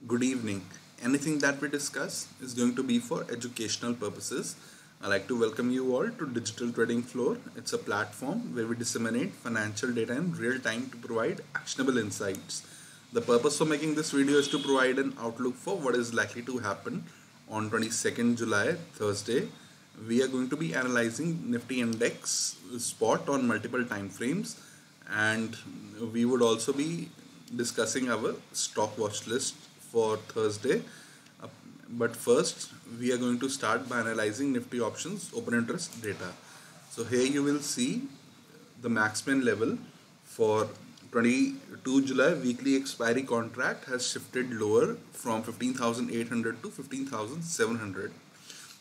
Good evening. Anything that we discuss is going to be for educational purposes. I'd like to welcome you all to Digital Trading Floor. It's a platform where we disseminate financial data in real time to provide actionable insights. The purpose for making this video is to provide an outlook for what is likely to happen on 22nd July, Thursday. We are going to be analyzing Nifty Index spot on multiple time frames, and we would also be discussing our stock watch list for Thursday. Uh, But first, we are going to start by analyzing Nifty options open interest data. So here you will see the maximum level for 22 July weekly expiry contract has shifted lower from 15,800 to 15,700.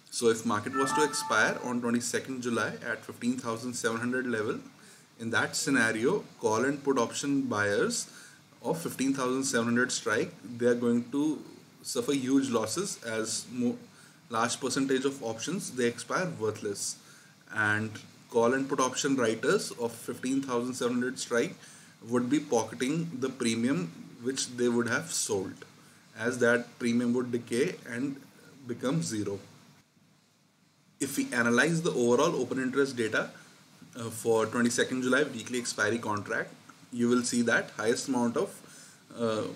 So if market was to expire on 22nd July at 15,700 level, in that scenario, call and put option buyers of 15,700 strike, they are going to suffer huge losses as large percentage of options they expire worthless, and call and put option writers of 15,700 strike would be pocketing the premium which they would have sold, as that premium would decay and become zero. If we analyze the overall open interest data for 22nd July weekly expiry contract, you will see that highest amount of uh,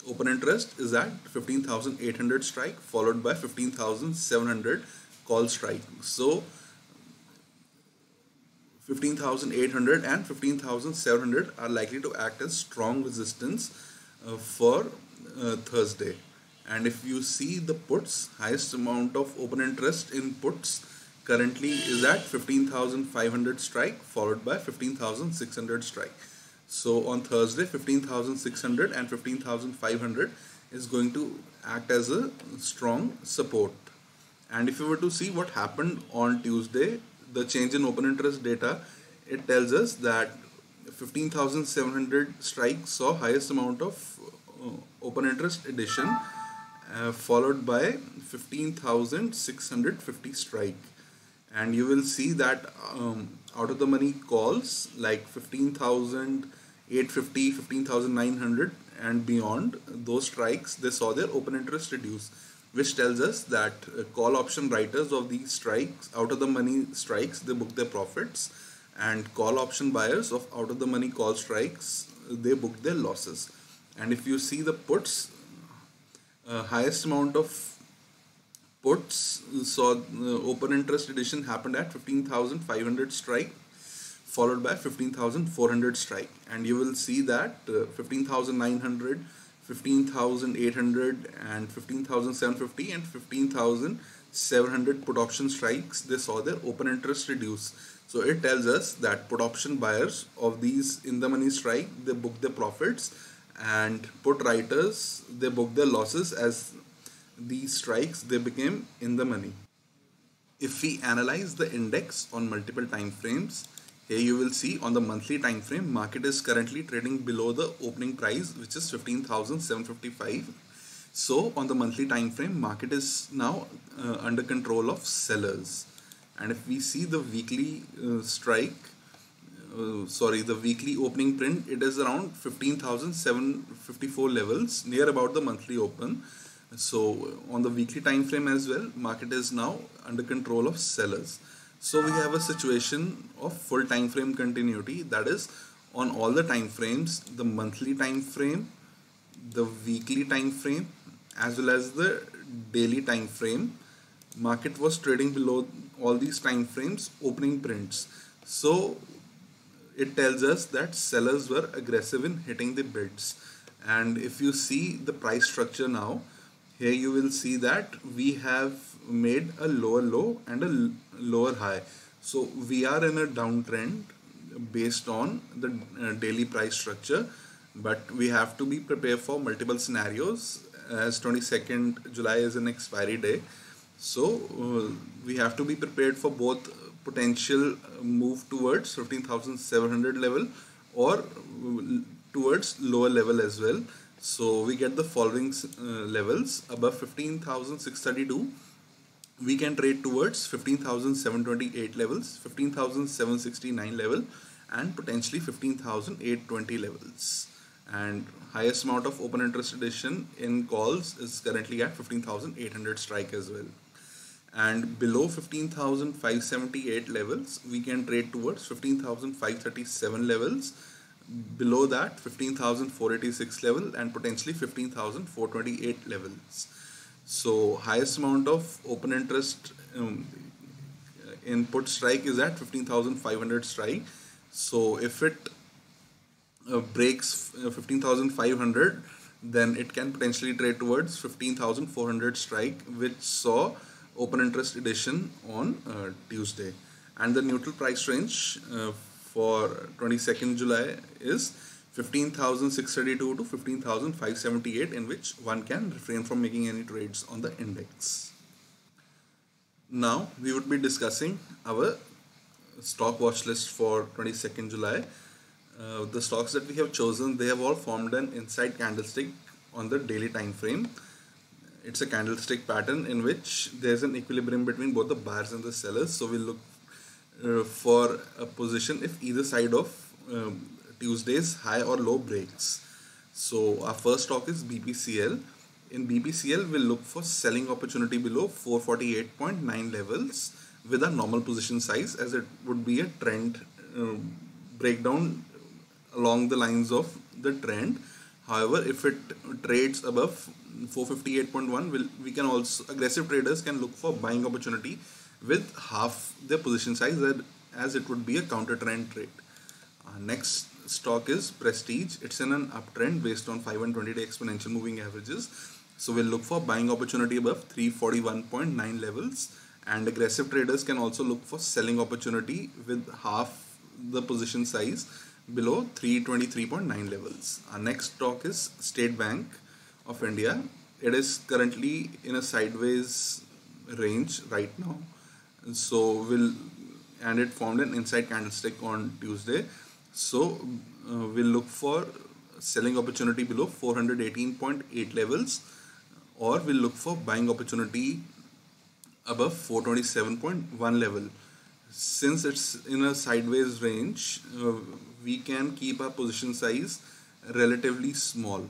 open interest is at 15,800 strike, followed by 15,700 call strike. So 15,800 and 15,700 are likely to act as strong resistance for Thursday. And if you see the puts, highest amount of open interest in puts currently is at 15,500 strike, followed by 15,600 strike. So on Thursday, 15,600 and 15,500 is going to act as a strong support. And if you were to see what happened on Tuesday, the change in open interest data, it tells us that 15,700 strike saw highest amount of open interest addition, followed by 15,650 strike. And you will see that out of the money calls like 15,850, 15,900 and beyond, those strikes, they saw their open interest reduce, which tells us that call option writers of these strikes, out of the money strikes, they book their profits, and call option buyers of out of the money call strikes, they book their losses. And if you see the puts, highest amount of puts saw open interest addition happened at 15,500 strike, followed by 15,400 strike, and you will see that 15,900, 15,800 and 15,750 and 15,700 put option strikes, they saw their open interest reduce. So it tells us that put option buyers of these in the money strike, they book their profits, and put writers, they book their losses as these strikes, they became in the money. If we analyze the index on multiple time frames, here you will see on the monthly time frame, market is currently trading below the opening price, which is 15,755. So on the monthly time frame, market is now under control of sellers. And if we see the weekly the weekly opening print, it is around 15,754 levels, near about the monthly open. So on the weekly time frame as well, market is now under control of sellers. So we have a situation of full time frame continuity, that is on all the time frames, the monthly time frame, the weekly time frame, as well as the daily time frame. Market was trading below all these time frames opening prints. So it tells us that sellers were aggressive in hitting the bids. And if you see the price structure now, here you will see that we have made a lower low and a lower high. So we are in a downtrend based on the daily price structure, but we have to be prepared for multiple scenarios, as 22nd July is an expiry day. So we have to be prepared for both potential move towards 15,700 level or towards lower level as well. So we get the following levels: above 15,632 we can trade towards 15,728 levels, 15,769 level, and potentially 15,820 levels. And highest amount of open interest addition in calls is currently at 15,800 strike as well. And below 15,578 levels, we can trade towards 15,537 levels. Below that, 15,486 level and potentially 15,428 levels. So highest amount of open interest input strike is at 15,500 strike. So if it breaks 15,500, then it can potentially trade towards 15,400 strike, which saw open interest addition on Tuesday. And the neutral price range for 22nd July is 15,632 to 15,578, in which one can refrain from making any trades on the index. Now we would be discussing our stock watch list for 22nd July. The stocks that we have chosen, they have all formed an inside candlestick on the daily time frame. It's a candlestick pattern in which there's an equilibrium between both the buyers and the sellers. So we'll look for a position if either side of Tuesday's high or low breaks. So our first stock is BPCL. In BPCL, we'll look for selling opportunity below 448.9 levels with a normal position size, as it would be a trend breakdown along the lines of the trend. However, if it trades above 458.1, we can also, aggressive traders can look for buying opportunity with half their position size, as it would be a counter trend trade. Next stock is Prestige. It's in an uptrend based on 5 and 20-day exponential moving averages. So we'll look for buying opportunity above 341.9 levels, and aggressive traders can also look for selling opportunity with half the position size below 323.9 levels. Our next stock is State Bank of India. It is currently in a sideways range right now. So and it formed an inside candlestick on Tuesday. So we'll look for selling opportunity below 418.8 levels, or we'll look for buying opportunity above 427.1 level. Since it's in a sideways range, we can keep our position size relatively small.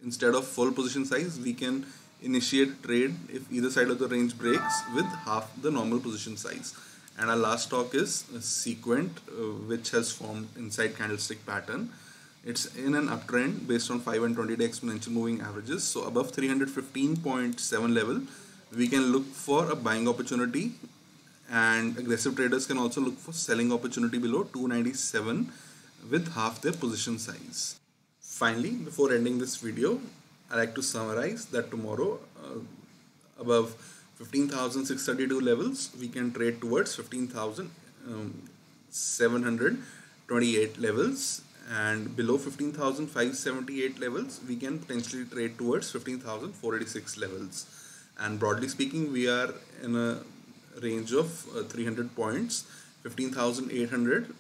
Instead of full position size, we can initiate trade if either side of the range breaks with half the normal position size. And our last stock is Sequent, which has formed inside candlestick pattern. It's in an uptrend based on 5 and 20-day exponential moving averages. So above 315.7 level, we can look for a buying opportunity, and aggressive traders can also look for selling opportunity below 297 with half their position size. Finally, before ending this video, I like to summarize that tomorrow above 15,632 levels, we can trade towards 15,728 levels, and below 15,578 levels, we can potentially trade towards 15,486 levels. And broadly speaking, we are in a range of 300 points, 15,800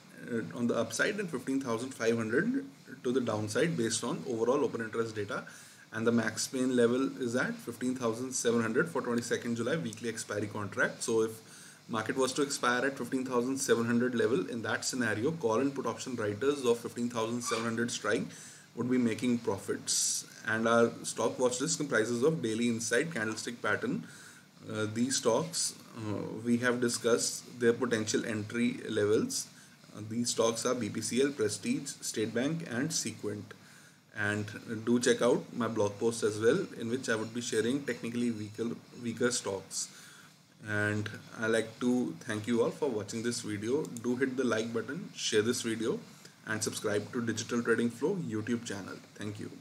on the upside and 15,500 to the downside based on overall open interest data. And the max pain level is at 15,700 for 22nd July weekly expiry contract. So if market was to expire at 15,700 level, in that scenario, call and put option writers of 15,700 strike would be making profits. And our stock watch list comprises of daily inside candlestick pattern. These stocks, we have discussed their potential entry levels. These stocks are BPCL, Prestige, State Bank and Sequent. And do check out my blog post as well, in which I would be sharing technically weaker stocks. And I like to thank you all for watching this video. Do hit the like button, share this video and subscribe to Digital Trading Flow YouTube channel. Thank you.